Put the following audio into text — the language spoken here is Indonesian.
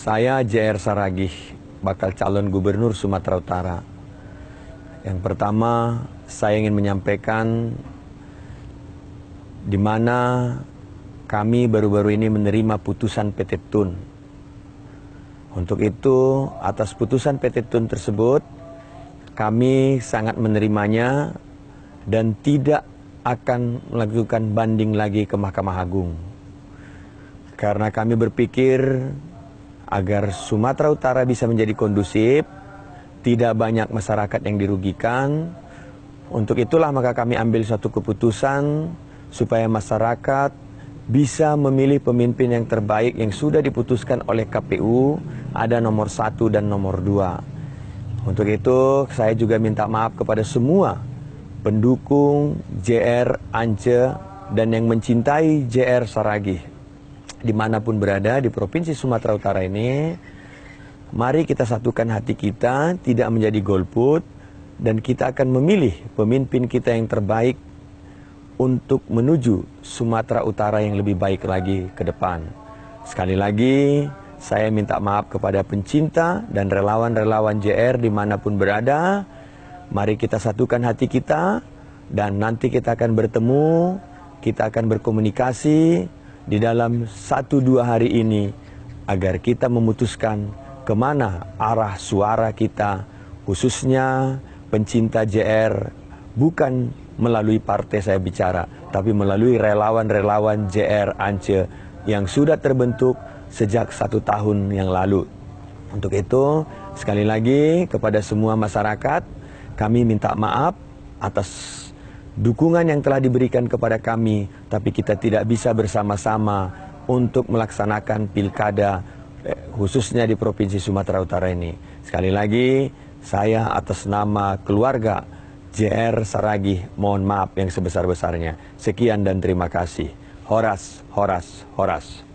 Saya JR Saragih, bakal calon gubernur Sumatera Utara. Yang pertama, saya ingin menyampaikan di mana kami baru-baru ini menerima putusan PT Tun. Untuk itu, atas putusan PT Tun tersebut, kami sangat menerimanya dan tidak akan melakukan banding lagi ke Mahkamah Agung. Karena kami berpikir agar Sumatera Utara bisa menjadi kondusif, tidak banyak masyarakat yang dirugikan. Untuk itulah maka kami ambil suatu keputusan supaya masyarakat bisa memilih pemimpin yang terbaik yang sudah diputuskan oleh KPU, ada nomor 1 dan nomor 2. Untuk itu saya juga minta maaf kepada semua pendukung JR Ance dan yang mencintai JR Saragih dimanapun berada di Provinsi Sumatera Utara ini. Mari kita satukan hati kita, tidak menjadi golput, dan kita akan memilih pemimpin kita yang terbaik untuk menuju Sumatera Utara yang lebih baik lagi ke depan. Sekali lagi, saya minta maaf kepada pencinta dan relawan-relawan JR dimanapun berada. Mari kita satukan hati kita, dan nanti kita akan bertemu, kita akan berkomunikasi di dalam 1-2 hari ini, agar kita memutuskan kemana arah suara kita, khususnya pencinta JR, bukan melalui partai saya bicara, tapi melalui relawan-relawan JR Ance yang sudah terbentuk sejak 1 tahun yang lalu. Untuk itu, sekali lagi kepada semua masyarakat, kami minta maaf atas dukungan yang telah diberikan kepada kami, tapi kita tidak bisa bersama-sama untuk melaksanakan pilkada, khususnya di Provinsi Sumatera Utara ini. Sekali lagi, saya atas nama keluarga JR Saragih mohon maaf yang sebesar-besarnya. Sekian dan terima kasih. Horas, horas, horas.